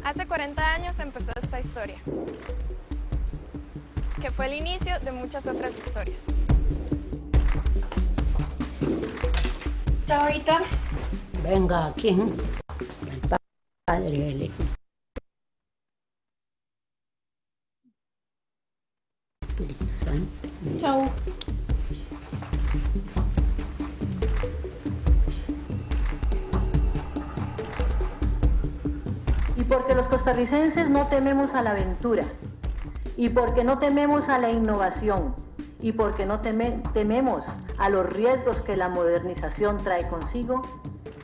Hace 40 años empezó esta historia, que fue el inicio de muchas otras historias. Chavita. Venga, ¿quién? El padre, el Espíritu Santo. Chau. Y porque los costarricenses no tememos a la aventura, y porque no tememos a la innovación, y porque no tememos a los riesgos que la modernización trae consigo,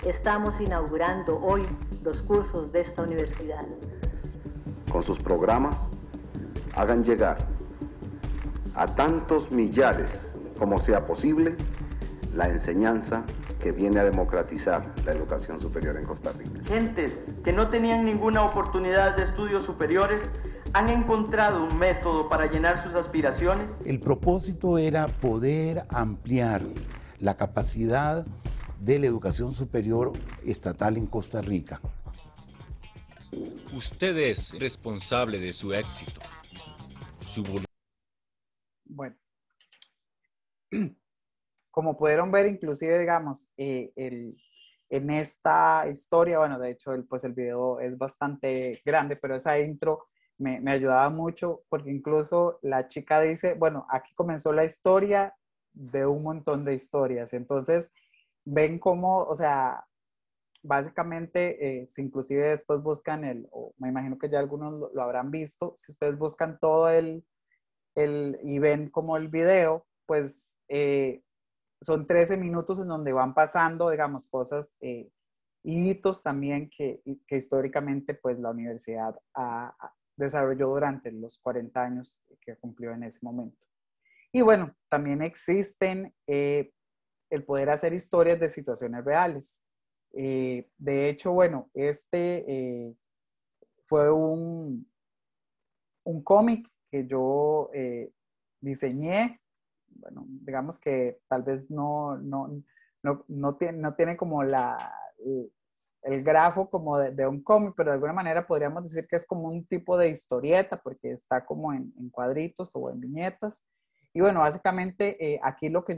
estamos inaugurando hoy los cursos de esta universidad. Con sus programas, hagan llegar a tantos millares como sea posible la enseñanza que viene a democratizar la educación superior en Costa Rica. Gentes que no tenían ninguna oportunidad de estudios superiores han encontrado un método para llenar sus aspiraciones. El propósito era poder ampliar la capacidad de la educación superior estatal en Costa Rica. Usted es responsable de su éxito. Bueno, como pudieron ver, inclusive, digamos, en esta historia, bueno, de hecho, el video es bastante grande, pero esa intro me ayudaba mucho porque incluso la chica dice, bueno, aquí comenzó la historia de un montón de historias. Entonces, ven cómo, o sea, básicamente, si inclusive después buscan o me imagino que ya algunos lo habrán visto, si ustedes buscan todo y ven como el video, pues son 13 minutos en donde van pasando, digamos, cosas, hitos también que históricamente pues la universidad desarrolló durante los 40 años que cumplió en ese momento. Y bueno, también existen el poder hacer historias de situaciones reales. De hecho, bueno, fue un cómic que yo diseñé. Bueno, digamos que tal vez no tiene como el grafo como de un cómic, pero de alguna manera podríamos decir que es como un tipo de historieta porque está como en cuadritos o en viñetas. Y bueno, básicamente aquí lo que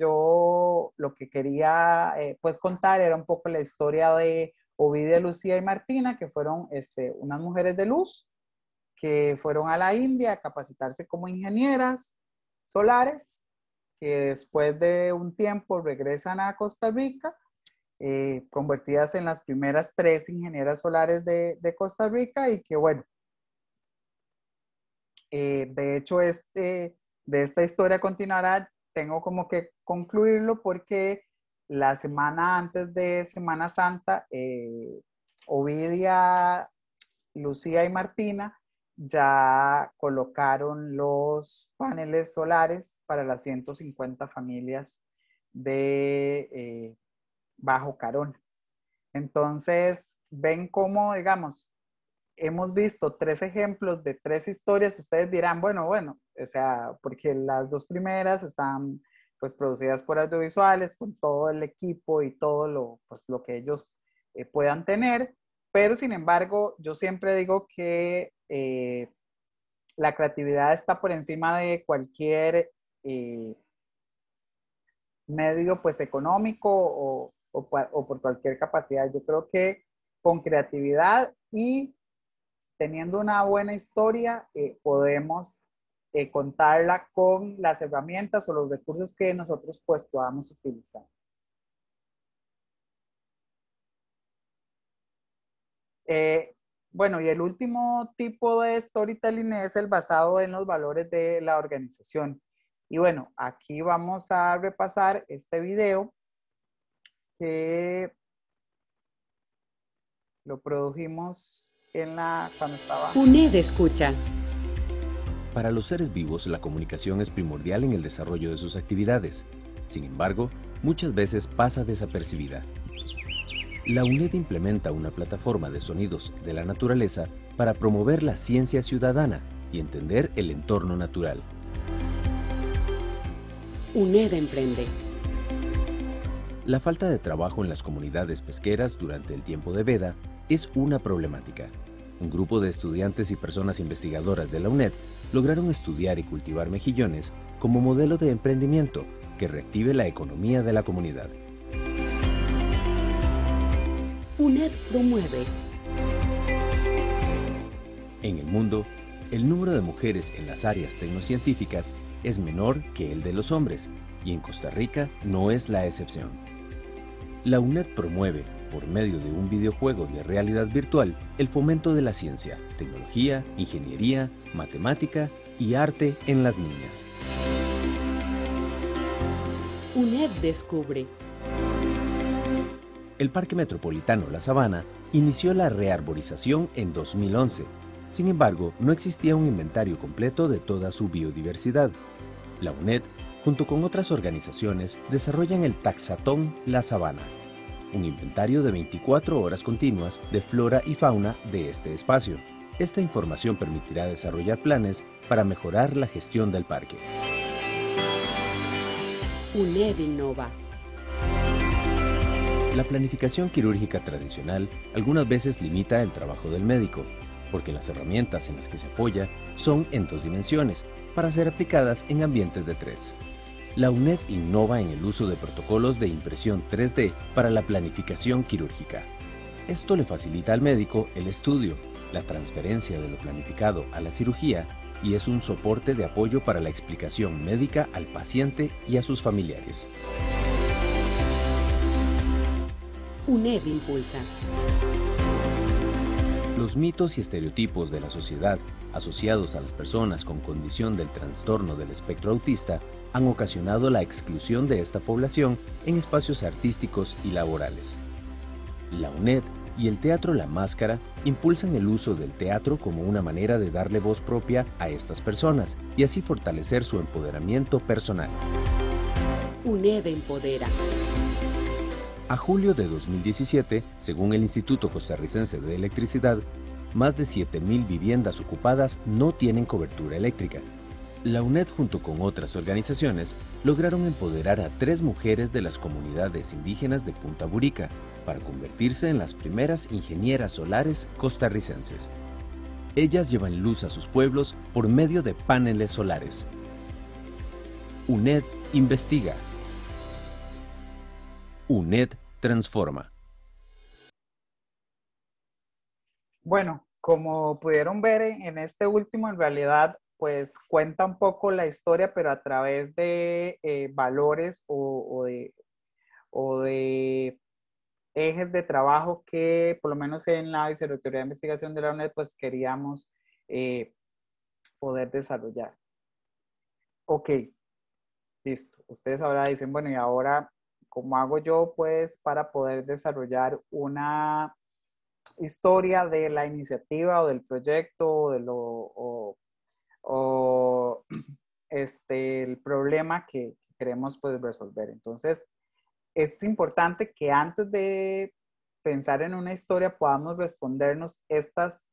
quería pues contar era un poco la historia de Ovidia, Lucía y Martina, que fueron unas mujeres de luz que fueron a la India a capacitarse como ingenieras solares, que después de un tiempo regresan a Costa Rica, convertidas en las primeras 3 ingenieras solares de Costa Rica, y que bueno, de hecho de esta historia continuará, tengo como que concluirlo porque la semana antes de Semana Santa, Ovidia, Lucía y Martina ya colocaron los paneles solares para las 150 familias de Bajo Carona. Entonces, ven cómo, digamos, hemos visto 3 ejemplos de 3 historias. Ustedes dirán, bueno, o sea, porque las 2 primeras están pues producidas por audiovisuales con todo el equipo y todo lo que ellos puedan tener, pero sin embargo, yo siempre digo que la creatividad está por encima de cualquier medio pues económico o por cualquier capacidad. Yo creo que con creatividad y teniendo una buena historia, podemos contarla con las herramientas o los recursos que nosotros pues podamos utilizar. Bueno, y el último tipo de storytelling es el basado en los valores de la organización. Y bueno, aquí vamos a repasar este video que lo produjimos cuando estaba... UNED escucha. Para los seres vivos, la comunicación es primordial en el desarrollo de sus actividades. Sin embargo, muchas veces pasa desapercibida. La UNED implementa una plataforma de sonidos de la naturaleza para promover la ciencia ciudadana y entender el entorno natural. UNED emprende. La falta de trabajo en las comunidades pesqueras durante el tiempo de veda es una problemática. Un grupo de estudiantes y personas investigadoras de la UNED lograron estudiar y cultivar mejillones como modelo de emprendimiento que reactive la economía de la comunidad. UNED promueve. En el mundo, el número de mujeres en las áreas tecnocientíficas es menor que el de los hombres, y en Costa Rica no es la excepción. La UNED promueve, por medio de un videojuego de realidad virtual, el fomento de la ciencia, tecnología, ingeniería, matemática y arte en las niñas. UNED descubre. El Parque Metropolitano La Sabana inició la rearborización en 2011. Sin embargo, no existía un inventario completo de toda su biodiversidad. La UNED, junto con otras organizaciones, desarrollan el Taxatón La Sabana, un inventario de 24 horas continuas de flora y fauna de este espacio. Esta información permitirá desarrollar planes para mejorar la gestión del parque. UNED innova. La planificación quirúrgica tradicional algunas veces limita el trabajo del médico, porque las herramientas en las que se apoya son en 2 dimensiones, para ser aplicadas en ambientes de 3. La UNED innova en el uso de protocolos de impresión 3D para la planificación quirúrgica. Esto le facilita al médico el estudio, la transferencia de lo planificado a la cirugía y es un soporte de apoyo para la explicación médica al paciente y a sus familiares. UNED impulsa. Los mitos y estereotipos de la sociedad asociados a las personas con condición del trastorno del espectro autista han ocasionado la exclusión de esta población en espacios artísticos y laborales. La UNED y el Teatro La Máscara impulsan el uso del teatro como una manera de darle voz propia a estas personas y así fortalecer su empoderamiento personal. UNED empodera. A julio de 2017, según el Instituto Costarricense de Electricidad, más de 7.000 viviendas ocupadas no tienen cobertura eléctrica. La UNED, junto con otras organizaciones, lograron empoderar a 3 mujeres de las comunidades indígenas de Punta Burica para convertirse en las primeras ingenieras solares costarricenses. Ellas llevan luz a sus pueblos por medio de paneles solares. UNED investiga. UNED transforma. Bueno, como pudieron ver en este último, en realidad, pues cuenta un poco la historia, pero a través de valores o de ejes de trabajo que, por lo menos en la Vicerrectoría de Investigación de la UNED, pues queríamos poder desarrollar. Ok, listo. Ustedes ahora dicen, bueno, y ahora, ¿cómo hago yo, pues, para poder desarrollar una historia de la iniciativa o del proyecto o el problema que queremos, pues, resolver? Entonces, es importante que antes de pensar en una historia podamos respondernos estas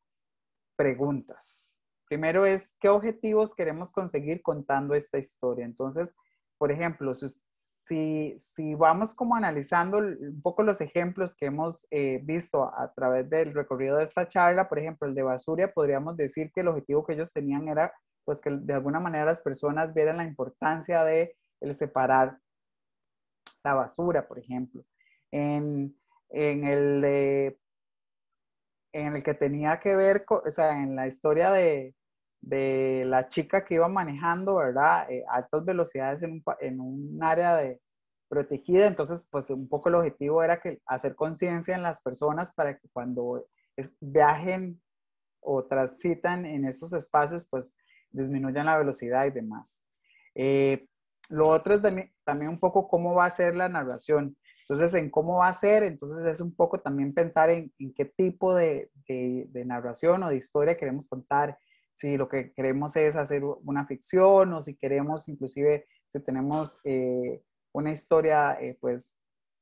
preguntas. Primero es, ¿qué objetivos queremos conseguir contando esta historia? Entonces, por ejemplo, si vamos como analizando un poco los ejemplos que hemos visto a través del recorrido de esta charla, por ejemplo, el de Basuria, podríamos decir que el objetivo que ellos tenían era pues que de alguna manera las personas vieran la importancia de el separar la basura, por ejemplo. En el que tenía que ver, o sea, en la historia de la chica que iba manejando, ¿verdad? Altas velocidades en un área protegida. Entonces, pues un poco el objetivo era hacer conciencia en las personas para que cuando viajen o transitan en esos espacios, pues disminuyan la velocidad y demás. Lo otro es también un poco cómo va a ser la narración. Entonces, en cómo va a ser, entonces es un poco también pensar en qué tipo de narración o de historia queremos contar. si lo que queremos es hacer una ficción o si queremos inclusive, si tenemos una historia pues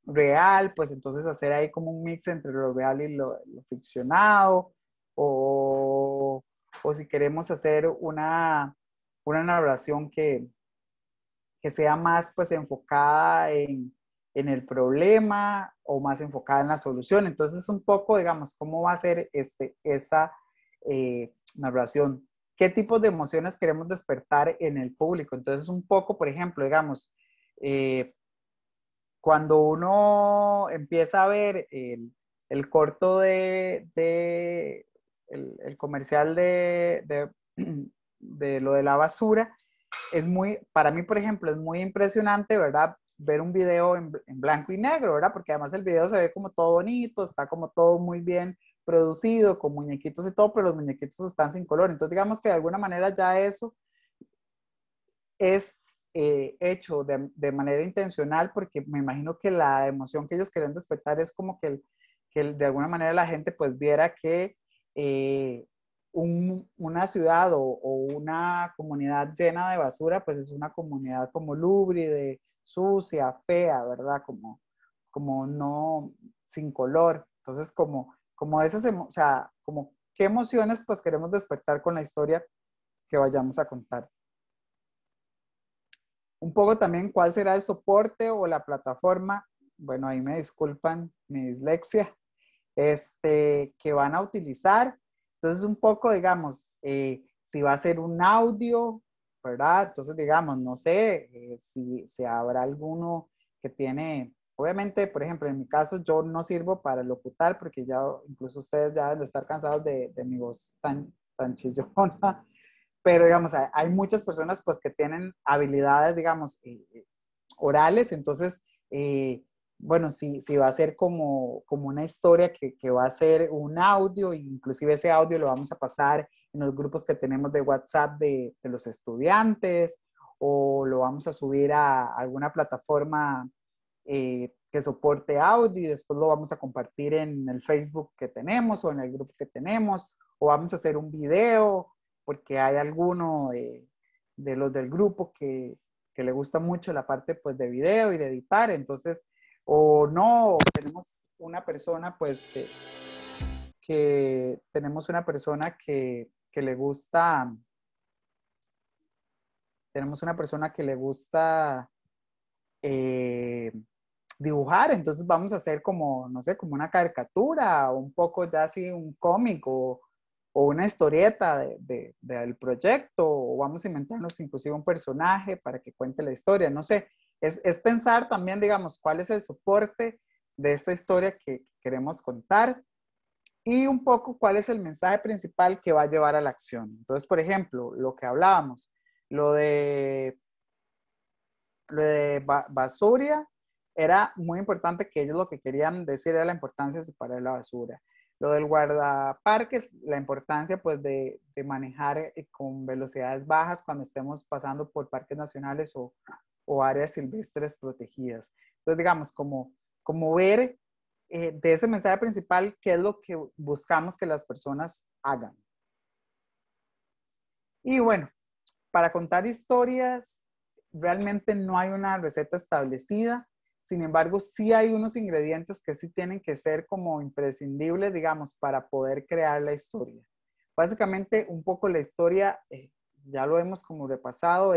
real, pues entonces hacer ahí como un mix entre lo real y lo ficcionado, o si queremos hacer una narración que sea más pues enfocada en el problema o más enfocada en la solución. Entonces un poco, digamos, cómo va a ser esa narración, qué tipos de emociones queremos despertar en el público. Entonces un poco, por ejemplo, digamos, cuando uno empieza a ver el corto el comercial de lo de la basura, es muy, para mí, por ejemplo, es muy impresionante, ¿verdad? Ver un video en blanco y negro, ¿verdad? Porque además el video se ve como todo bonito, está como todo muy bien producido, con muñequitos y todo, pero los muñequitos están sin color. Entonces, digamos que de alguna manera ya eso es hecho de manera intencional, porque me imagino que la emoción que ellos quieren despertar es como que de alguna manera la gente pues viera que una ciudad o una comunidad llena de basura, pues es una comunidad como lúbride, sucia, fea, ¿verdad? Como no, sin color. Entonces, como esas, o sea, como qué emociones pues queremos despertar con la historia que vayamos a contar. Un poco también cuál será el soporte o la plataforma, bueno, ahí me disculpan mi dislexia, que van a utilizar. Entonces, un poco, digamos, si va a ser un audio, ¿verdad? Entonces, digamos, no sé si habrá alguno que tiene, obviamente, por ejemplo, en mi caso, yo no sirvo para locutar porque ya, incluso ustedes ya deben de estar cansados de mi voz tan chillona. Pero, digamos, hay muchas personas, pues, que tienen habilidades, digamos, orales. Entonces, bueno, si va a ser como una historia que va a ser un audio, inclusive ese audio lo vamos a pasar en los grupos que tenemos de WhatsApp de los estudiantes, o lo vamos a subir a alguna plataforma que soporte audio y después lo vamos a compartir en el Facebook que tenemos o en el grupo que tenemos, o vamos a hacer un video porque hay alguno de los del grupo que le gusta mucho la parte pues de video y de editar. Entonces, o no, tenemos una persona pues que tenemos una persona que le gusta, tenemos una persona que le gusta dibujar. Entonces vamos a hacer como, no sé, como una caricatura o un poco ya así un cómic o una historieta del proyecto, o vamos a inventarnos inclusive un personaje para que cuente la historia, no sé. Es pensar también, digamos, cuál es el soporte de esta historia que queremos contar y un poco cuál es el mensaje principal que va a llevar a la acción. Entonces, por ejemplo, lo que hablábamos, lo de basura, era muy importante que ellos lo que querían decir era la importancia de separar la basura. Lo del guardaparques, la importancia pues de manejar con velocidades bajas cuando estemos pasando por parques nacionales o áreas silvestres protegidas. Entonces, digamos, como ver de ese mensaje principal qué es lo que buscamos que las personas hagan. Y bueno, para contar historias, realmente no hay una receta establecida. Sin embargo, sí hay unos ingredientes que sí tienen que ser como imprescindibles, digamos, para poder crear la historia. Básicamente, un poco la historia, ya lo hemos como repasado,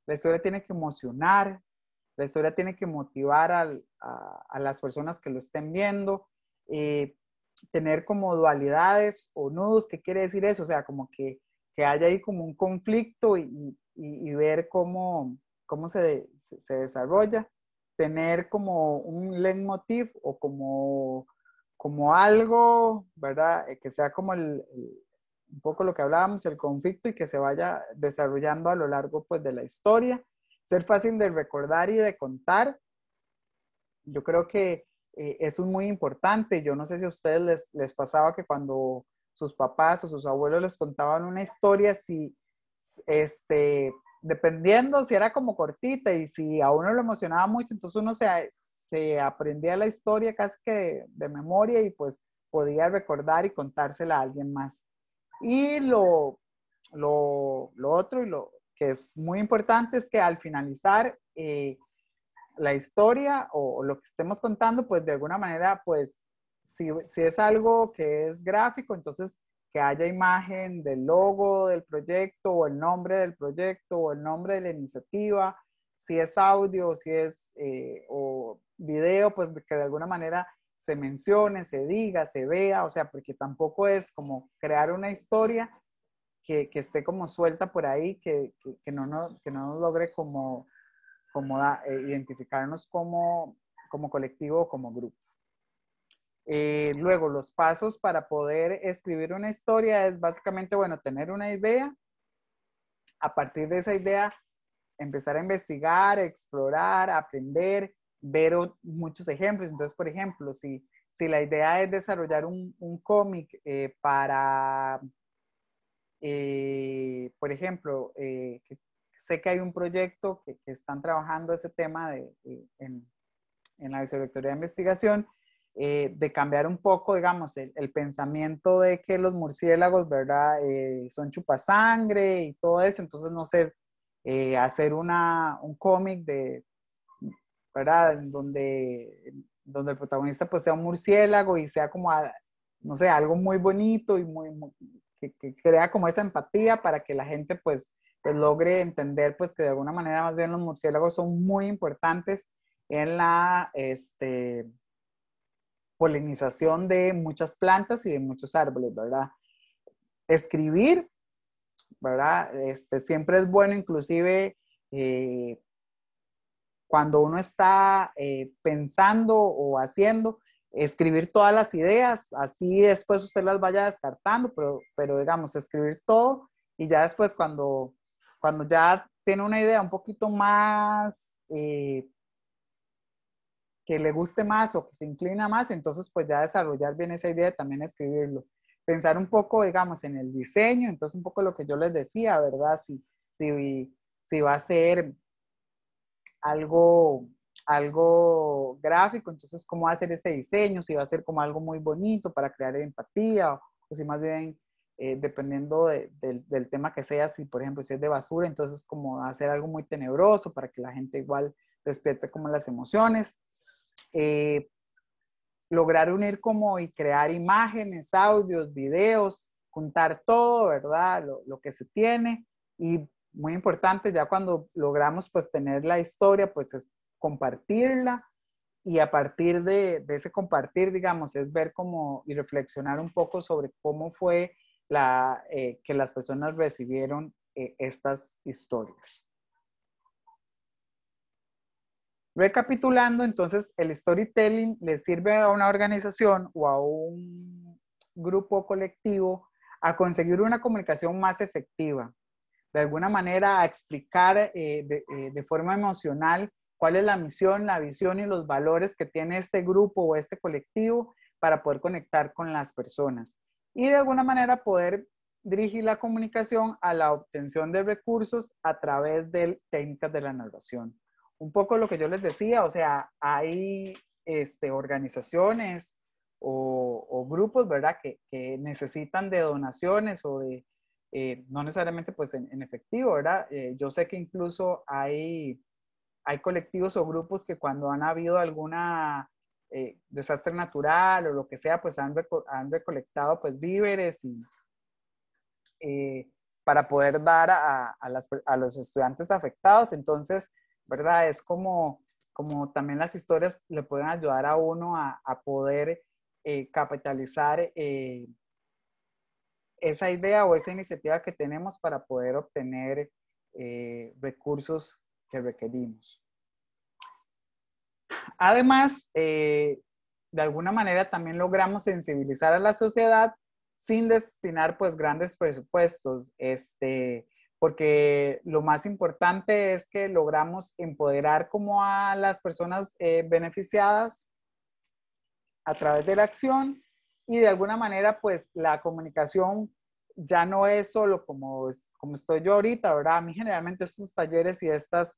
la historia tiene que emocionar, la historia tiene que motivar a las personas que lo estén viendo, tener como dualidades o nudos. ¿Qué quiere decir eso? O sea, como que haya ahí como un conflicto y ver cómo se desarrolla. Tener como un leitmotiv o como algo, ¿verdad? Que sea como un poco lo que hablábamos, el conflicto, y que se vaya desarrollando a lo largo pues de la historia. Ser fácil de recordar y de contar. Yo creo que eso es muy importante. Yo no sé si a ustedes les pasaba que cuando sus papás o sus abuelos les contaban una historia, si dependiendo si era como cortita y si a uno lo emocionaba mucho, entonces uno se aprendía la historia casi que de memoria y pues podía recordar y contársela a alguien más. Y lo lo otro y lo que es muy importante es que al finalizar la historia o lo que estemos contando, pues de alguna manera, pues si es algo que es gráfico, entonces que haya imagen del logo del proyecto o el nombre del proyecto o el nombre de la iniciativa. Si es audio, si es o video, pues que de alguna manera se mencione, se diga, se vea, o sea, porque tampoco es como crear una historia que esté como suelta por ahí, que no nos logre como identificarnos como colectivo o como grupo. Luego, los pasos para poder escribir una historia es básicamente, bueno, tener una idea. A partir de esa idea, empezar a investigar, explorar, aprender, ver muchos ejemplos. Entonces, por ejemplo, si la idea es desarrollar un cómic para, por ejemplo, sé que hay un proyecto que están trabajando ese tema en la vicerrectoría de investigación, de cambiar un poco, digamos, el pensamiento de que los murciélagos, ¿verdad? Son chupasangre y todo eso. Entonces, no sé, hacer un cómic ¿verdad? Donde el protagonista pues sea un murciélago y sea como, no sé, algo muy bonito y que crea como esa empatía para que la gente pues logre entender pues que de alguna manera más bien los murciélagos son muy importantes en la polinización de muchas plantas y de muchos árboles, ¿verdad? Escribir, ¿verdad? Siempre es bueno, inclusive cuando uno está pensando o haciendo, escribir todas las ideas, así después usted las vaya descartando, pero digamos, escribir todo y ya después cuando ya tiene una idea un poquito más que le guste más o que se inclina más, entonces pues ya desarrollar bien esa idea, también escribirlo. Pensar un poco, digamos, en el diseño, entonces un poco lo que yo les decía, ¿verdad? Si va a ser algo gráfico, entonces cómo hacer ese diseño, si va a ser como algo muy bonito para crear empatía, o si más bien, dependiendo del tema que sea, si por ejemplo si es de basura, entonces como hacer algo muy tenebroso para que la gente igual despierte como las emociones. Lograr unir como y crear imágenes, audios, videos, juntar todo, ¿verdad? Lo que se tiene y muy importante, ya cuando logramos pues tener la historia, pues es compartirla y a partir de ese compartir, digamos, es ver cómo y reflexionar un poco sobre cómo fue que las personas recibieron estas historias. Recapitulando, entonces, el storytelling le sirve a una organización o a un grupo colectivo a conseguir una comunicación más efectiva. De alguna manera, a explicar de forma emocional cuál es la misión, la visión y los valores que tiene este grupo o este colectivo para poder conectar con las personas. Y de alguna manera poder dirigir la comunicación a la obtención de recursos a través de técnicas de la narración. Un poco lo que yo les decía, o sea, hay organizaciones o grupos, ¿verdad? Que necesitan de donaciones o de, no necesariamente pues en efectivo, ¿verdad? Yo sé que incluso hay colectivos o grupos que cuando han habido alguna desastre natural o lo que sea, pues han recolectado pues víveres para poder dar a los estudiantes afectados. Entonces, ¿verdad? Es como también las historias le pueden ayudar a uno a poder capitalizar esa idea o esa iniciativa que tenemos para poder obtener recursos que requerimos. Además, de alguna manera también logramos sensibilizar a la sociedad sin destinar pues grandes presupuestos, porque lo más importante es que logramos empoderar como a las personas beneficiadas a través de la acción y de alguna manera pues la comunicación ya no es solo como estoy yo ahorita, ¿verdad? A mí generalmente estos talleres y estos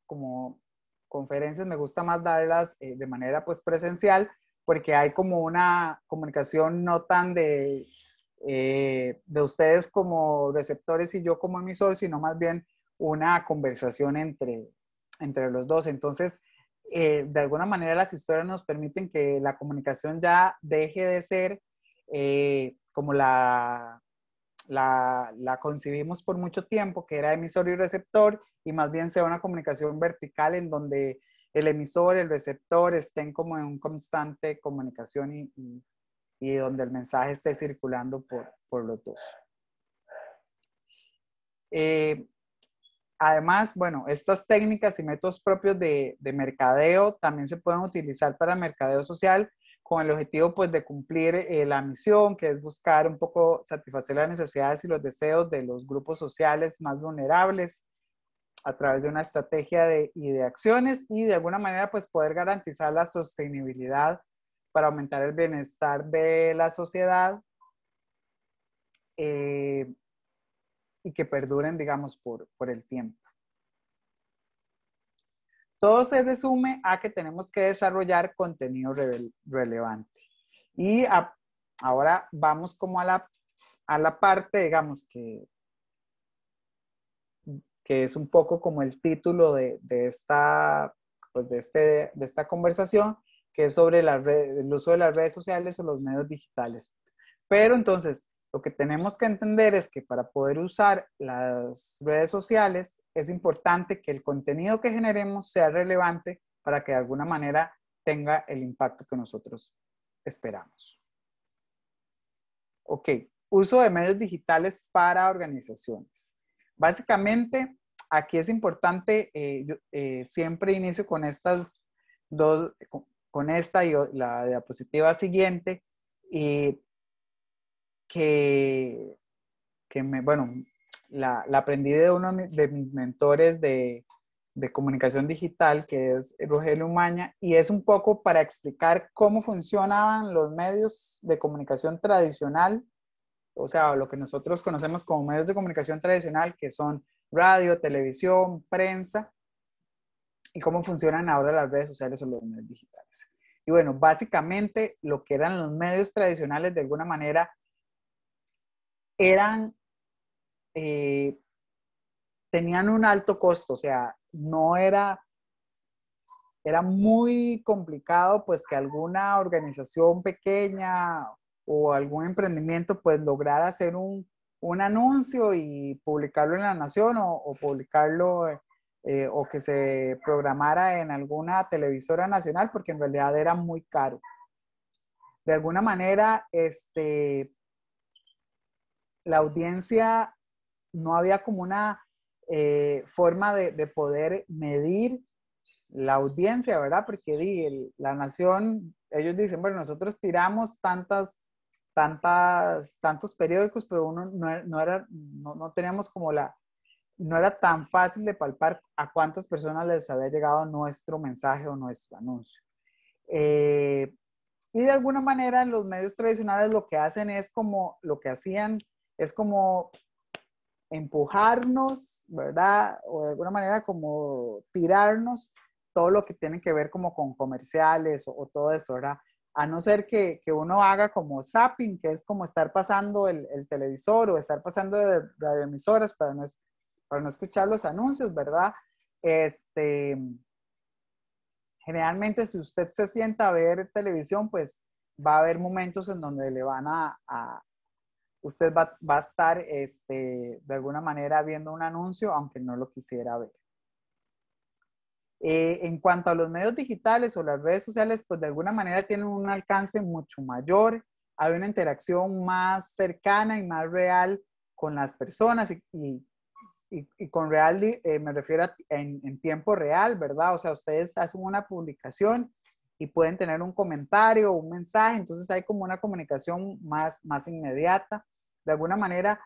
como conferencias me gusta más darlas de manera pues presencial porque hay como una comunicación no tan de de ustedes como receptores y yo como emisor, sino más bien una conversación entre los dos. Entonces, de alguna manera las historias nos permiten que la comunicación ya deje de ser como la concibimos por mucho tiempo, que era emisor y receptor, y más bien sea una comunicación vertical en donde el emisor, el receptor estén como en un constante comunicación y donde el mensaje esté circulando por los dos. Además, bueno, estas técnicas y métodos propios de mercadeo también se pueden utilizar para mercadeo social con el objetivo pues de cumplir la misión, que es buscar un poco satisfacer las necesidades y los deseos de los grupos sociales más vulnerables a través de una estrategia y de acciones y de alguna manera pues poder garantizar la sostenibilidad para aumentar el bienestar de la sociedad y que perduren, digamos, por el tiempo. Todo se resume a que tenemos que desarrollar contenido relevante. Y ahora vamos como a la parte, digamos, que es un poco como el título de esta conversación, que es sobre el uso de las redes sociales o los medios digitales. Pero entonces, lo que tenemos que entender es que para poder usar las redes sociales es importante que el contenido que generemos sea relevante para que de alguna manera tenga el impacto que nosotros esperamos. Ok, uso de medios digitales para organizaciones. Básicamente, aquí es importante, siempre inicio con estas dos, con esta y la diapositiva siguiente, bueno, la aprendí de uno de mis mentores de comunicación digital, que es Rogelio Umaña, y es un poco para explicar cómo funcionaban los medios de comunicación tradicional, o sea, lo que nosotros conocemos como medios de comunicación tradicional, que son radio, televisión, prensa, y cómo funcionan ahora las redes sociales o los medios digitales. Y bueno, básicamente lo que eran los medios tradicionales de alguna manera tenían un alto costo, o sea, era muy complicado pues que alguna organización pequeña o algún emprendimiento pues lograra hacer un anuncio y publicarlo en La Nación o publicarlo o que se programara en alguna televisora nacional, porque en realidad era muy caro. De alguna manera, la audiencia no había como una forma de poder medir la audiencia, ¿verdad? Porque La Nación, ellos dicen, bueno, nosotros tiramos tantos periódicos, pero no teníamos como no era tan fácil de palpar a cuántas personas les había llegado nuestro mensaje o nuestro anuncio. Y de alguna manera los medios tradicionales lo que hacen es como, lo que hacían es como empujarnos, ¿verdad? O de alguna manera como tirarnos todo lo que tiene que ver como con comerciales o todo eso, ¿verdad? A no ser que uno haga como zapping, que es como estar pasando el televisor o estar pasando de radioemisoras para no escuchar los anuncios, ¿verdad? Generalmente si usted se sienta a ver televisión, pues va a haber momentos en donde le van usted va a estar de alguna manera viendo un anuncio, aunque no lo quisiera ver. En cuanto a los medios digitales o las redes sociales, pues de alguna manera tienen un alcance mucho mayor, hay una interacción más cercana y más real con las personas y con real me refiero en tiempo real, ¿verdad? O sea, ustedes hacen una publicación y pueden tener un comentario o un mensaje, entonces hay como una comunicación más inmediata. De alguna manera,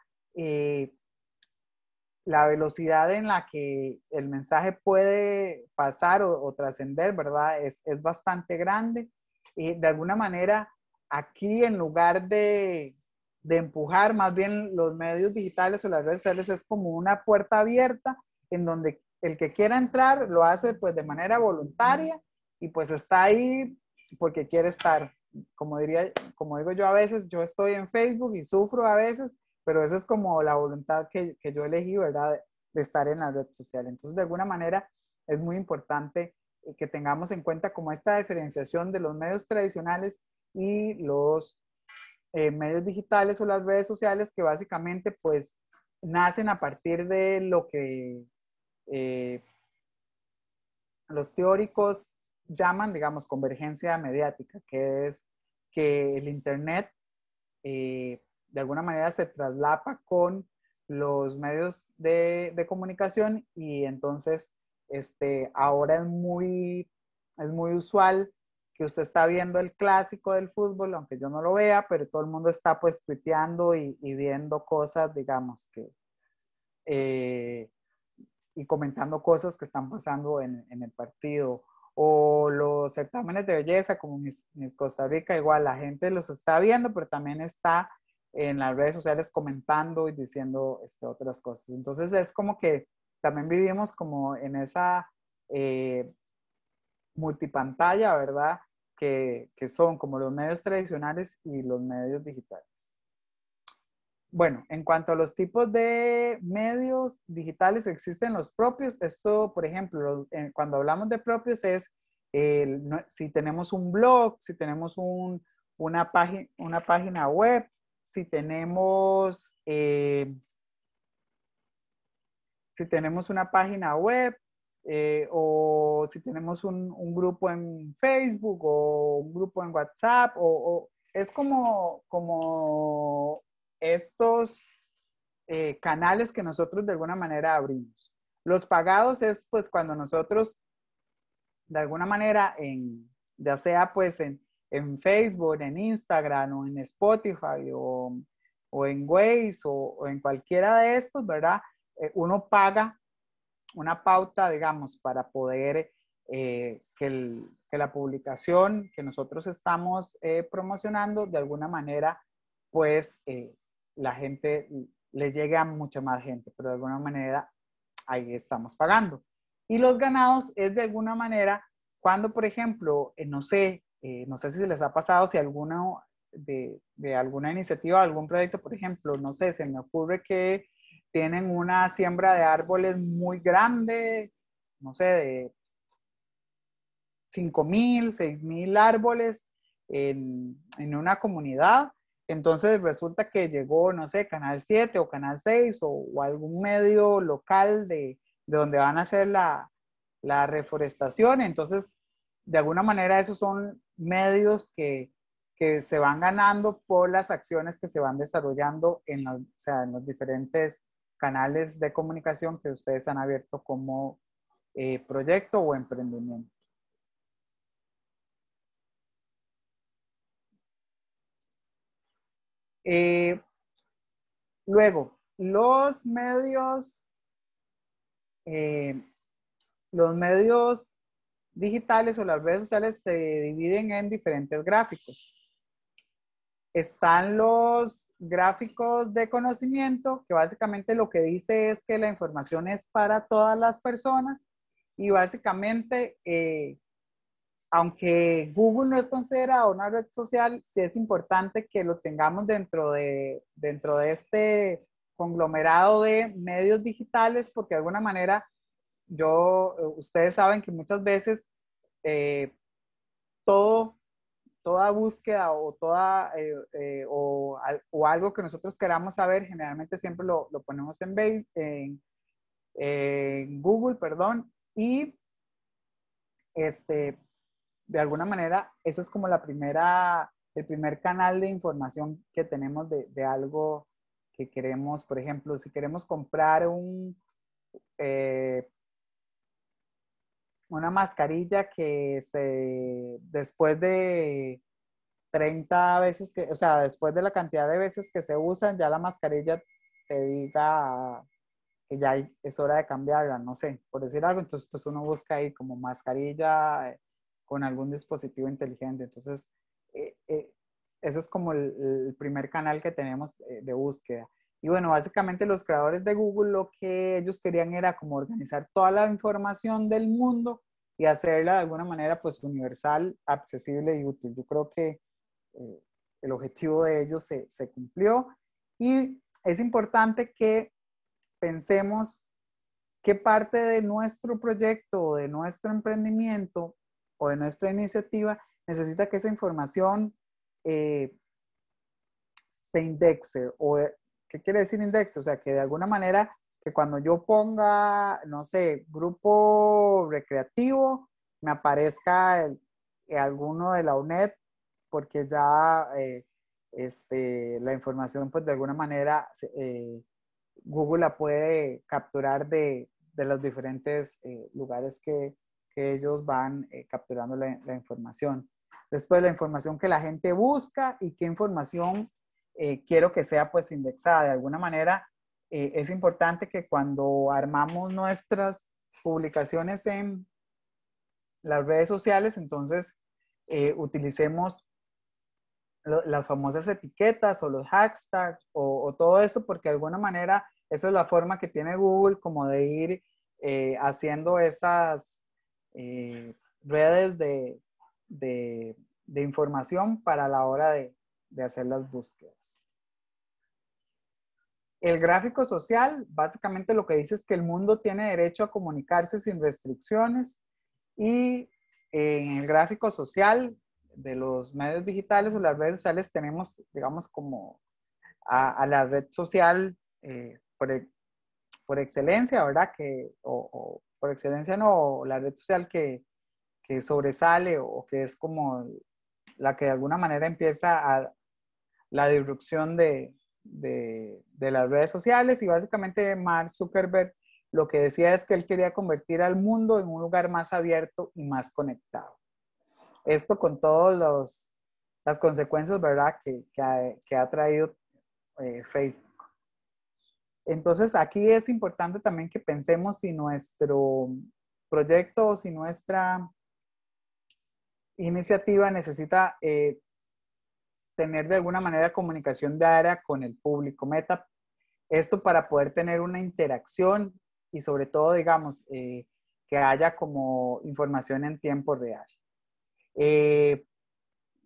la velocidad en la que el mensaje puede pasar o trascender, ¿verdad? Es bastante grande. Y de alguna manera, aquí en lugar de empujar, más bien los medios digitales o las redes sociales es como una puerta abierta en donde el que quiera entrar lo hace pues de manera voluntaria y pues está ahí porque quiere estar, como digo yo a veces, yo estoy en Facebook y sufro a veces, pero esa es como la voluntad que yo elegí, ¿verdad? De estar en la red social. Entonces, de alguna manera, es muy importante que tengamos en cuenta como esta diferenciación de los medios tradicionales y los medios digitales o las redes sociales, que básicamente pues nacen a partir de lo que los teóricos llaman, digamos, convergencia mediática, que es que el Internet de alguna manera se traslapa con los medios de comunicación, y entonces ahora es muy usual que usted está viendo el clásico del fútbol, aunque yo no lo vea, pero todo el mundo está pues tuiteando y viendo cosas, digamos, y comentando cosas que están pasando en el partido. O los certámenes de belleza, como Miss Costa Rica, igual la gente los está viendo, pero también está en las redes sociales comentando y diciendo otras cosas. Entonces es como que también vivimos como en esa multipantalla, ¿verdad? Que son como los medios tradicionales y los medios digitales. Bueno, en cuanto a los tipos de medios digitales, existen los propios. Esto, por ejemplo, cuando hablamos de propios es si tenemos un blog, si tenemos una página web, si tenemos una página web, o si tenemos un grupo en Facebook o un grupo en WhatsApp, es como estos canales que nosotros de alguna manera abrimos. Los pagados es pues cuando nosotros de alguna manera ya sea pues en Facebook, en Instagram o en Spotify o en Waze o en cualquiera de estos, ¿verdad? Uno paga una pauta, digamos, para poder que la publicación que nosotros estamos promocionando de alguna manera pues la gente le llegue a mucha más gente, pero de alguna manera ahí estamos pagando. Y los ganados es de alguna manera cuando, por ejemplo, no sé si se les ha pasado, si alguno de alguna iniciativa, algún proyecto, por ejemplo, no sé, se me ocurre que tienen una siembra de árboles muy grande, no sé, de 5,000, 6,000 árboles en una comunidad. Entonces resulta que llegó, no sé, Canal 7 o Canal 6 o algún medio local de donde van a hacer la reforestación. Entonces, de alguna manera, esos son medios que se van ganando por las acciones que se van desarrollando en los diferentes canales de comunicación que ustedes han abierto como proyecto o emprendimiento. Luego, los medios digitales o las redes sociales se dividen en diferentes gráficos. Están los gráficos de conocimiento, que básicamente lo que dice es que la información es para todas las personas, y básicamente aunque Google no es considerado una red social, sí es importante que lo tengamos dentro de este conglomerado de medios digitales, porque de alguna manera ustedes saben que muchas veces toda búsqueda o algo que nosotros queramos saber, generalmente siempre lo ponemos en Google, perdón, y de alguna manera, ese es como el primer canal de información que tenemos de algo que queremos. Por ejemplo, si queremos comprar una mascarilla que después de 30 veces después de la cantidad de veces que se usan, ya la mascarilla te diga que ya es hora de cambiarla, no sé, por decir algo. Entonces, pues uno busca ahí como mascarilla con algún dispositivo inteligente. Entonces, ese es como el primer canal que tenemos de búsqueda. Y bueno, básicamente los creadores de Google lo que ellos querían era como organizar toda la información del mundo y hacerla de alguna manera pues universal, accesible y útil. Yo creo que el objetivo de ellos se cumplió. Y es importante que pensemos qué parte de nuestro proyecto, de nuestro emprendimiento o de nuestra iniciativa necesita que esa información se indexe. ¿Qué quiere decir indexe? O sea, que de alguna manera que cuando yo ponga, no sé, grupo recreativo, me aparezca alguno de la UNED, porque ya la información, pues de alguna manera, Google la puede capturar de los diferentes lugares que ellos van capturando la información. Después, la información que la gente busca y qué información quiero que sea pues indexada. De alguna manera, es importante que cuando armamos nuestras publicaciones en las redes sociales, entonces utilicemos las famosas etiquetas o los hashtags o todo eso, porque de alguna manera esa es la forma que tiene Google como de ir haciendo esas redes de información para la hora de hacer las búsquedas. El gráfico social básicamente lo que dice es que el mundo tiene derecho a comunicarse sin restricciones, y en el gráfico social de los medios digitales o las redes sociales tenemos, digamos, como a la red social por excelencia, ¿verdad? O por excelencia no, la red social que sobresale o que es como la que de alguna manera empieza a la disrupción de las redes sociales. Y básicamente Mark Zuckerberg lo que decía es que él quería convertir al mundo en un lugar más abierto y más conectado. Esto con todas las consecuencias, ¿verdad?, que ha traído Facebook. Entonces, aquí es importante también que pensemos si nuestro proyecto o si nuestra iniciativa necesita tener de alguna manera comunicación diaria con el público meta. Esto para poder tener una interacción y sobre todo, digamos, que haya como información en tiempo real. De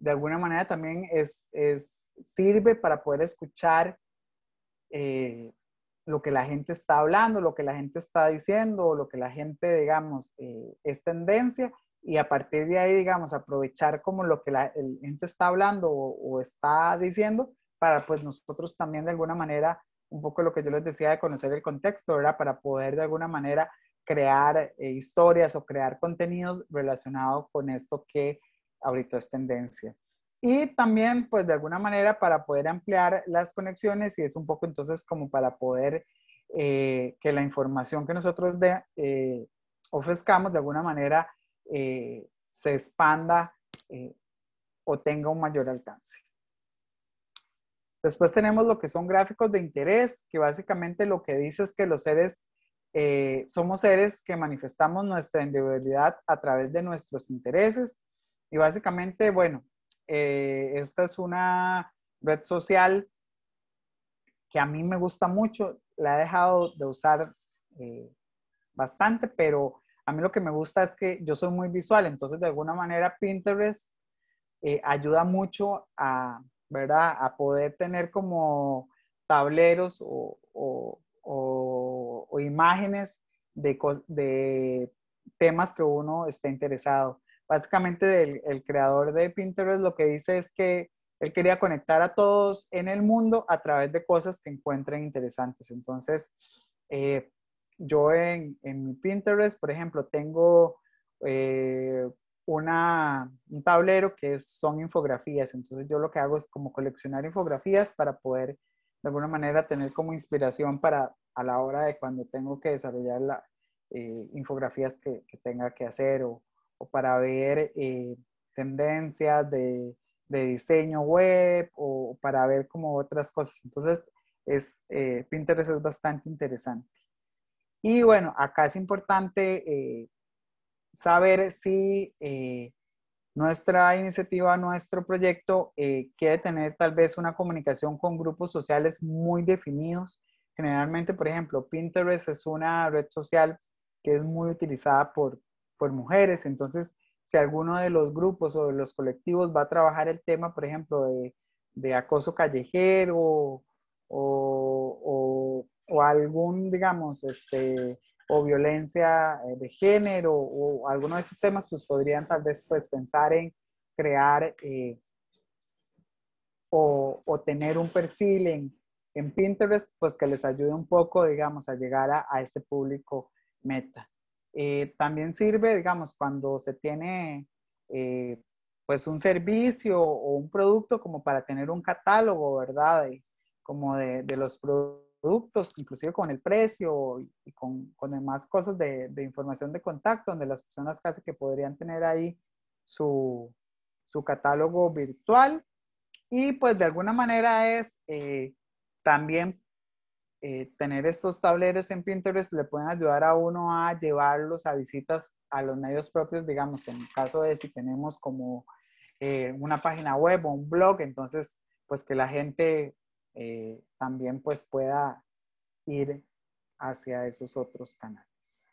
alguna manera también sirve para poder escuchar lo que la gente está hablando, lo que la gente está diciendo, lo que la gente, digamos, es tendencia, y a partir de ahí, digamos, aprovechar como lo que la gente está hablando o está diciendo para pues nosotros también de alguna manera, un poco lo que yo les decía de conocer el contexto, ¿verdad? Para poder de alguna manera crear historias o crear contenidos relacionados con esto que ahorita es tendencia. Y también, pues de alguna manera, para poder ampliar las conexiones, y es un poco entonces como para poder que la información que nosotros ofrezcamos de alguna manera se expanda o tenga un mayor alcance. Después tenemos lo que son gráficos de interés, que básicamente lo que dice es que los seres somos seres que manifestamos nuestra individualidad a través de nuestros intereses. Y básicamente, bueno, esta es una red social que a mí me gusta mucho. La he dejado de usar bastante, pero a mí lo que me gusta es que yo soy muy visual. Entonces, de alguna manera, Pinterest ayuda mucho ¿verdad?, a poder tener como tableros o imágenes de temas que uno esté interesado. Básicamente el creador de Pinterest lo que dice es que él quería conectar a todos en el mundo a través de cosas que encuentren interesantes. Entonces, yo en mi Pinterest, por ejemplo, tengo un tablero que son infografías. Entonces yo lo que hago es como coleccionar infografías para poder de alguna manera tener como inspiración para a la hora de cuando tengo que desarrollar infografías que tenga que hacer o para ver tendencias de diseño web o para ver como otras cosas. Entonces Pinterest es bastante interesante. Y bueno, acá es importante saber si nuestra iniciativa, nuestro proyecto quiere tener tal vez una comunicación con grupos sociales muy definidos. Generalmente, por ejemplo, Pinterest es una red social que es muy utilizada por mujeres. Entonces, si alguno de los grupos o de los colectivos va a trabajar el tema, por ejemplo, de acoso callejero o algún, digamos, o violencia de género o alguno de esos temas, pues podrían tal vez pues pensar en crear o tener un perfil en Pinterest, pues que les ayude un poco, digamos, a llegar a este público meta. También sirve, digamos, cuando se tiene pues un servicio o un producto como para tener un catálogo, ¿verdad? Como de los productos, inclusive con el precio y con demás cosas de información de contacto, donde las personas casi que podrían tener ahí su catálogo virtual. Y pues de alguna manera es también tener estos tableros en Pinterest le pueden ayudar a uno a llevarlos a visitas a los medios propios, digamos, en el caso de si tenemos como una página web o un blog, entonces pues que la gente también pues pueda ir hacia esos otros canales.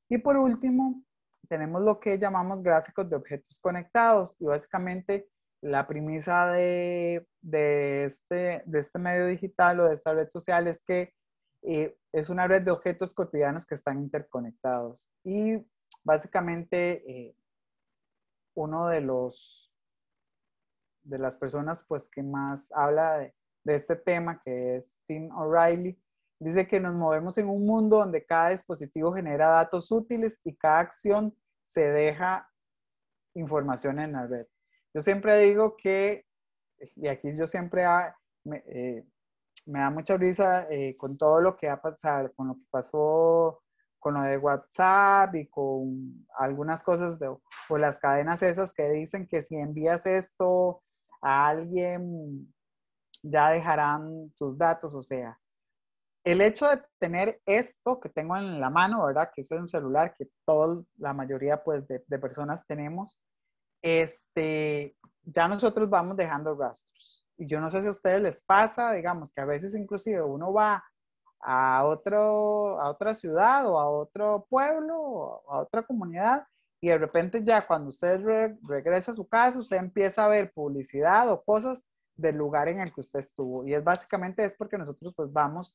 Y por último, tenemos lo que llamamos gráficos de objetos conectados y básicamente la premisa de este medio digital o de esta red social es que es una red de objetos cotidianos que están interconectados. Y básicamente uno de las personas pues, que más habla de este tema, que es Tim O'Reilly, dice que nos movemos en un mundo donde cada dispositivo genera datos útiles y cada acción se deja información en la red. Yo siempre digo que, y aquí yo siempre me da mucha risa con todo lo que ha pasado, con lo que pasó con lo de WhatsApp y con algunas cosas o las cadenas esas que dicen que si envías esto a alguien ya dejarán tus datos, o sea, el hecho de tener esto que tengo en la mano, ¿verdad? Que es un celular que la mayoría pues de personas tenemos, ya nosotros vamos dejando rastros. Y yo no sé si a ustedes les pasa, digamos, que a veces inclusive uno va a otra ciudad o a otro pueblo o a otra comunidad y de repente ya cuando usted regresa a su casa, usted empieza a ver publicidad o cosas del lugar en el que usted estuvo. Y básicamente es porque nosotros pues vamos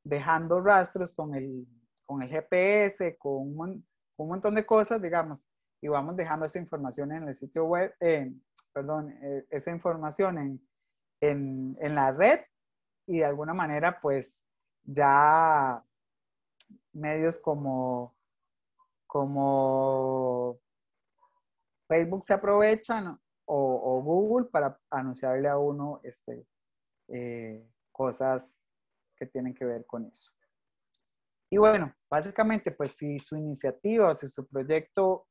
dejando rastros con el GPS, con un montón de cosas, digamos, y vamos dejando esa información en el sitio web, esa información en la red y de alguna manera pues ya medios como Facebook se aprovechan o Google para anunciarle a uno cosas que tienen que ver con eso. Y bueno, básicamente, pues si su iniciativa o si su proyecto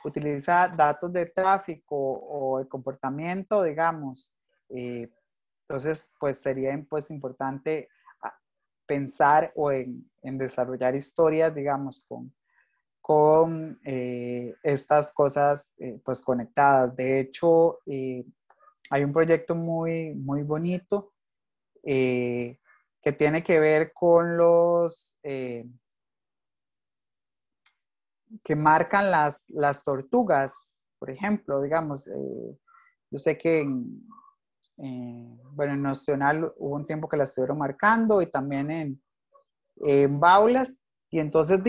utiliza datos de tráfico o el comportamiento, digamos, entonces, pues sería pues importante pensar o en desarrollar historias, digamos, con estas cosas pues conectadas. De hecho, hay un proyecto muy, muy bonito que tiene que ver con los que marcan las tortugas, por ejemplo, digamos, yo sé que en Nacional hubo un tiempo que la estuvieron marcando y también en Baulas, y entonces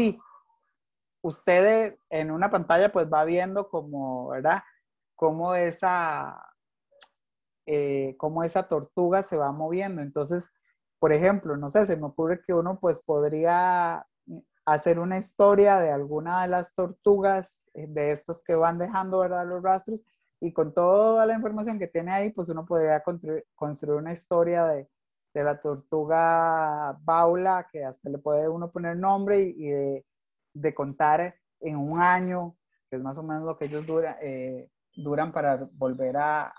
usted en una pantalla pues va viendo como, ¿verdad? Cómo esa tortuga se va moviendo. Entonces, por ejemplo, no sé, se me ocurre que uno pues podría hacer una historia de alguna de las tortugas de estas que van dejando, ¿verdad? Los rastros, y con toda la información que tiene ahí, pues uno podría construir una historia de la tortuga Baula, que hasta le puede uno poner nombre y de contar en un año, que es más o menos lo que ellos duran para volver a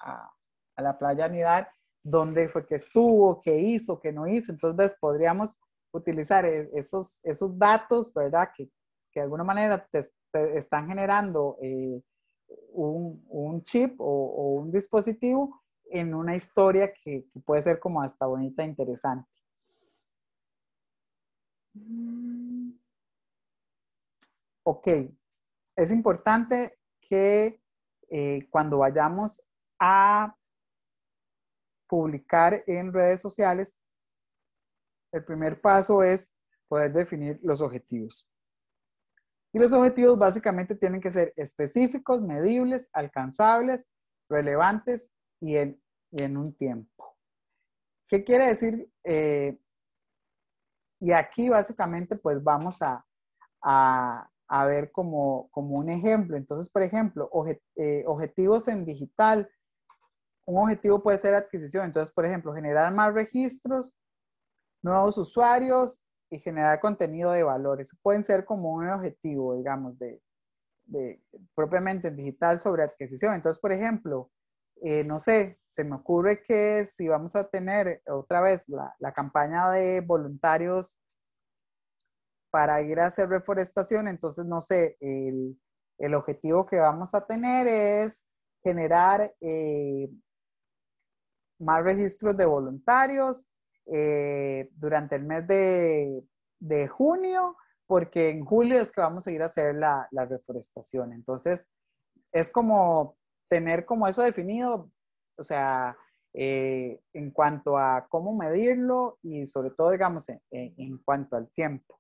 la playa anidar, dónde fue que estuvo, qué hizo, qué no hizo. Entonces podríamos utilizar esos datos, ¿verdad? Que de alguna manera te están generando un chip o un dispositivo en una historia que puede ser como hasta bonita e interesante. Ok, es importante que cuando vayamos a publicar en redes sociales, el primer paso es poder definir los objetivos. Y los objetivos básicamente tienen que ser específicos, medibles, alcanzables, relevantes y en un tiempo. ¿Qué quiere decir? Y aquí básicamente pues vamos a ver como un ejemplo. Entonces, por ejemplo, objetivos en digital. Un objetivo puede ser adquisición. Entonces, por ejemplo, generar más registros, nuevos usuarios y generar contenido de valor. Eso pueden ser como un objetivo, digamos, propiamente en digital sobre adquisición. Entonces, por ejemplo, no sé, se me ocurre que si vamos a tener otra vez la campaña de voluntarios para ir a hacer reforestación, entonces, no sé, el objetivo que vamos a tener es generar más registros de voluntarios durante el mes de junio, porque en julio es que vamos a ir a hacer la reforestación. Entonces, es como tener como eso definido, o sea, en cuanto a cómo medirlo y sobre todo, digamos, en cuanto al tiempo.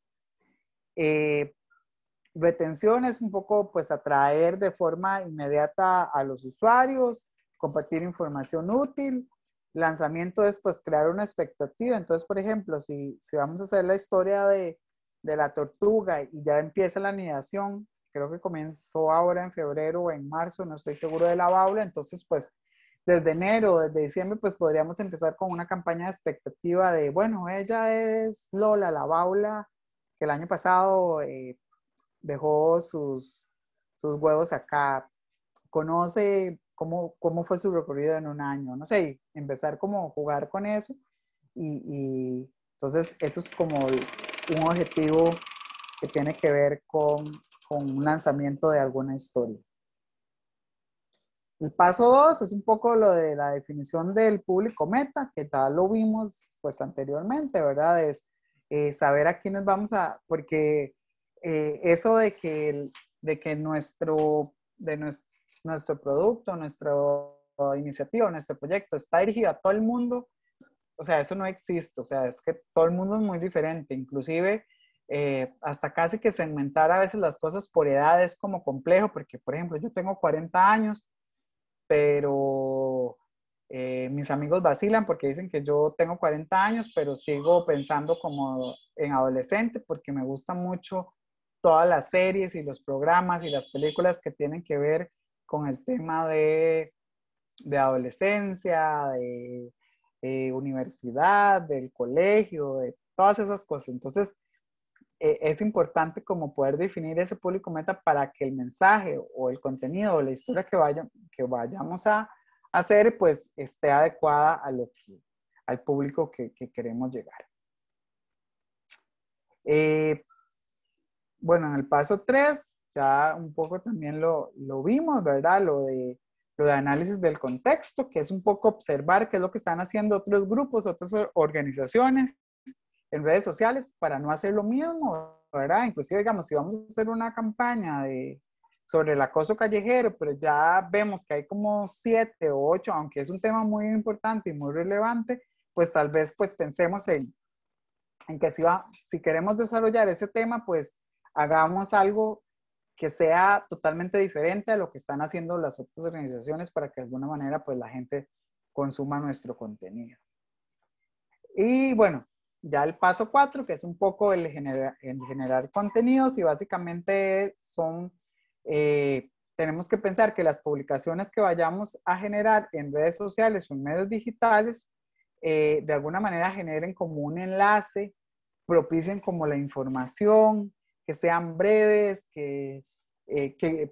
Retención es un poco, pues, atraer de forma inmediata a los usuarios, compartir información útil. Lanzamiento es, pues, crear una expectativa. Entonces, por ejemplo, si vamos a hacer la historia de la tortuga y ya empieza la anidación, creo que comenzó ahora en febrero o en marzo, no estoy seguro de la baula, entonces, pues, desde enero, desde diciembre, pues, podríamos empezar con una campaña de expectativa de, bueno, ella es Lola, la baula, que el año pasado dejó sus huevos acá, conoce cómo fue su recorrido en un año, no sé, empezar como a jugar con eso y entonces eso es como un objetivo que tiene que ver con un lanzamiento de alguna historia. El paso 2 es un poco lo de la definición del público meta, que ya lo vimos pues anteriormente, ¿verdad? Es saber a quiénes vamos a, porque eso de que nuestro producto, nuestra iniciativa, nuestro proyecto está dirigido a todo el mundo, o sea, eso no existe, o sea, es que todo el mundo es muy diferente, inclusive hasta casi que segmentar a veces las cosas por edad es como complejo, porque por ejemplo yo tengo 40 años, pero mis amigos vacilan porque dicen que yo tengo 40 años, pero sigo pensando como en adolescente porque me gusta mucho todas las series y los programas y las películas que tienen que ver con el tema de adolescencia, de universidad, del colegio, de todas esas cosas. Entonces, es importante como poder definir ese público meta para que el mensaje o el contenido o la historia que vayamos a hacer pues esté adecuada al público que queremos llegar. Bueno, en el paso 3 ya un poco también lo vimos, ¿verdad? Lo de análisis del contexto, que es un poco observar qué es lo que están haciendo otros grupos, otras organizaciones en redes sociales para no hacer lo mismo, ¿verdad? Inclusive, digamos, si vamos a hacer una campaña sobre el acoso callejero, pero ya vemos que hay como 7 o 8, aunque es un tema muy importante y muy relevante, pues tal vez pues pensemos en que si queremos desarrollar ese tema, pues hagamos algo que sea totalmente diferente a lo que están haciendo las otras organizaciones para que de alguna manera pues la gente consuma nuestro contenido. Y bueno, ya el paso 4, que es un poco el generar contenidos y básicamente tenemos que pensar que las publicaciones que vayamos a generar en redes sociales o en medios digitales, de alguna manera generen como un enlace, propicien como la información, que sean breves, que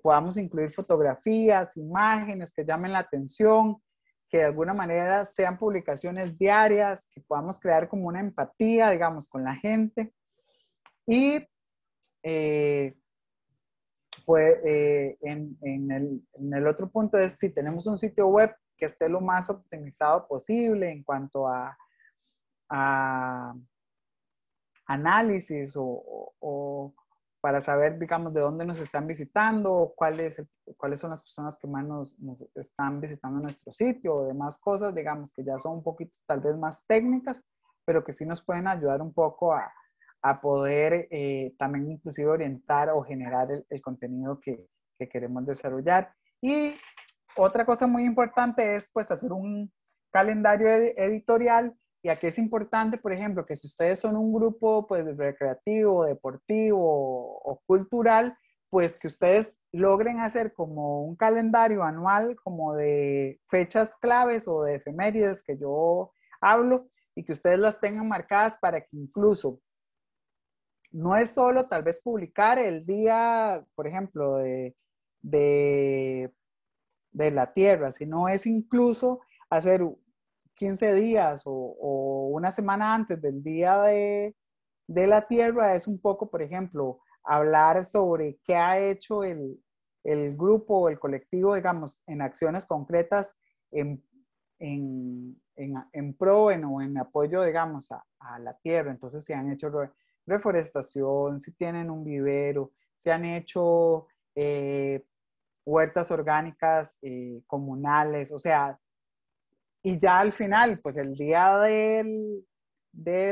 podamos incluir fotografías, imágenes que llamen la atención, que de alguna manera sean publicaciones diarias, que podamos crear como una empatía, digamos, con la gente. Y pues en el otro punto es si tenemos un sitio web que esté lo más optimizado posible en cuanto a análisis o para saber, digamos, de dónde nos están visitando, cuáles son las personas que más nos están visitando en nuestro sitio o demás cosas, digamos, que ya son un poquito tal vez más técnicas, pero que sí nos pueden ayudar un poco a poder también inclusive orientar o generar el contenido que queremos desarrollar. Y otra cosa muy importante es pues hacer un calendario editorial. Y aquí es importante, por ejemplo, que si ustedes son un grupo pues recreativo, deportivo o cultural, pues que ustedes logren hacer como un calendario anual como de fechas claves o de efemérides que yo hablo y que ustedes las tengan marcadas para que incluso no es solo tal vez publicar el día, por ejemplo, de la Tierra, sino es incluso hacer 15 días o una semana antes del día de la Tierra, es un poco, por ejemplo, hablar sobre qué ha hecho el grupo o el colectivo, digamos, en acciones concretas en pro o en apoyo, digamos, a la Tierra. Entonces, si han hecho reforestación, si tienen un vivero, si han hecho huertas orgánicas comunales, o sea, y ya al final, pues el día de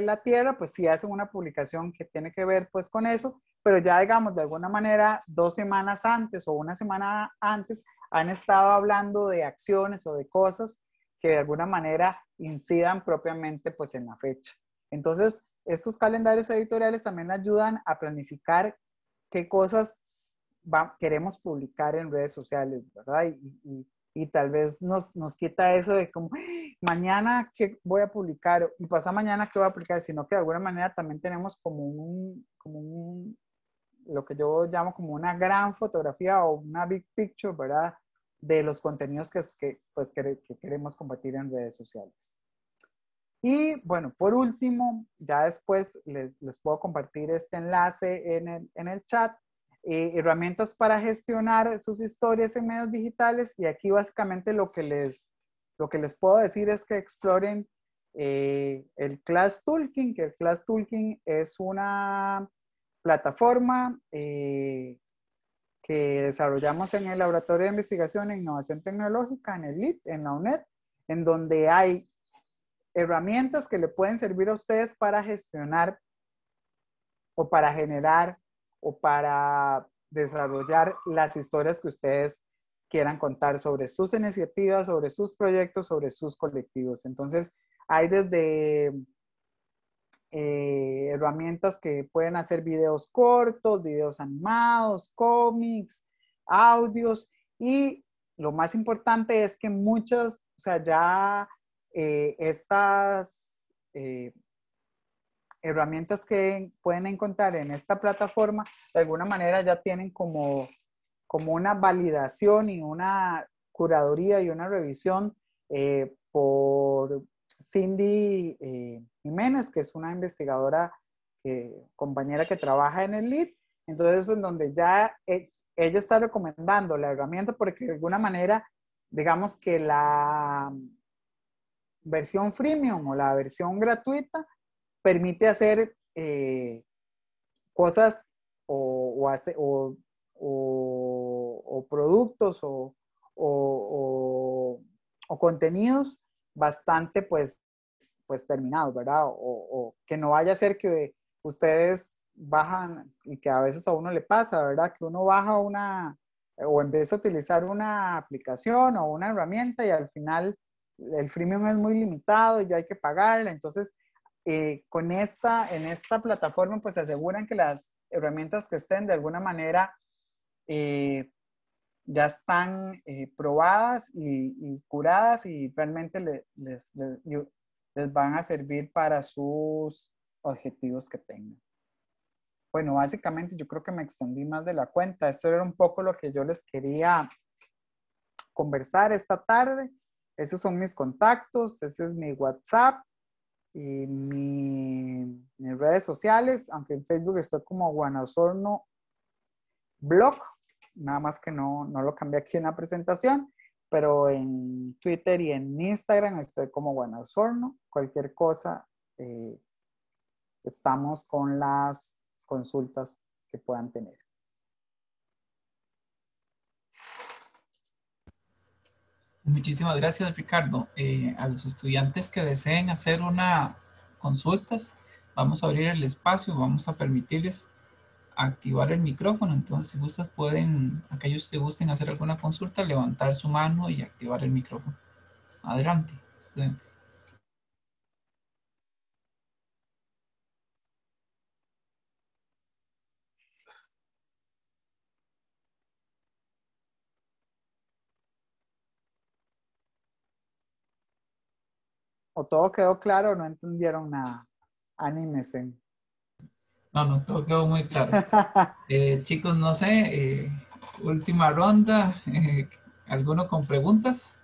la Tierra, pues sí hacen una publicación que tiene que ver pues con eso, pero ya digamos de alguna manera 2 semanas antes o una semana antes han estado hablando de acciones o de cosas que de alguna manera incidan propiamente pues en la fecha. Entonces, estos calendarios editoriales también ayudan a planificar qué cosas queremos publicar en redes sociales, ¿verdad? Y tal vez nos quita eso de como, mañana qué voy a publicar y pasado mañana qué voy a publicar, sino que de alguna manera también tenemos como lo que yo llamo como una gran fotografía o una big picture, ¿verdad? De los contenidos que queremos compartir en redes sociales. Y bueno, por último, ya después les puedo compartir este enlace en el chat. Herramientas para gestionar sus historias en medios digitales, y aquí básicamente lo que les puedo decir es que exploren el Class Toolkit, que el Class Toolkit es una plataforma que desarrollamos en el Laboratorio de Investigación e Innovación Tecnológica, en el LIT, en la UNED, en donde hay herramientas que le pueden servir a ustedes para gestionar o para generar o para desarrollar las historias que ustedes quieran contar sobre sus iniciativas, sobre sus proyectos, sobre sus colectivos. Entonces, hay desde herramientas que pueden hacer videos cortos, videos animados, cómics, audios, y lo más importante es que muchas, o sea, ya estas herramientas que pueden encontrar en esta plataforma, de alguna manera ya tienen como una validación y una curaduría y una revisión por Cindy Jiménez, que es una investigadora, compañera que trabaja en el LIT. Entonces, en donde ya ella está recomendando la herramienta porque de alguna manera, digamos que la versión freemium o la versión gratuita permite hacer cosas o productos o contenidos bastante pues terminados, ¿verdad? O que no vaya a ser que ustedes bajan, y que a veces a uno le pasa, ¿verdad? Que uno baja o empieza a utilizar una aplicación o una herramienta y al final el freemium es muy limitado y ya hay que pagarla. Entonces, en esta plataforma pues se aseguran que las herramientas que estén de alguna manera ya están probadas y curadas y realmente les van a servir para sus objetivos que tengan. Bueno, básicamente yo creo que me extendí más de la cuenta. Eso era un poco lo que yo les quería conversar esta tarde. Esos son mis contactos, ese es mi WhatsApp y mis redes sociales, aunque en Facebook estoy como Juan Osorno Blog, nada más que no lo cambié aquí en la presentación, pero en Twitter y en Instagram estoy como Juan Osorno. Cualquier cosa, estamos con las consultas que puedan tener. Muchísimas gracias, Ricardo. A los estudiantes que deseen hacer una consultas, vamos a abrir el espacio, vamos a permitirles activar el micrófono. Entonces, si gustan, pueden, aquellos que gusten hacer alguna consulta, levantar su mano y activar el micrófono. Adelante, estudiantes. ¿O todo quedó claro o no entendieron nada? Anímense. No, todo quedó muy claro. Chicos, no sé, última ronda. ¿Alguno con preguntas?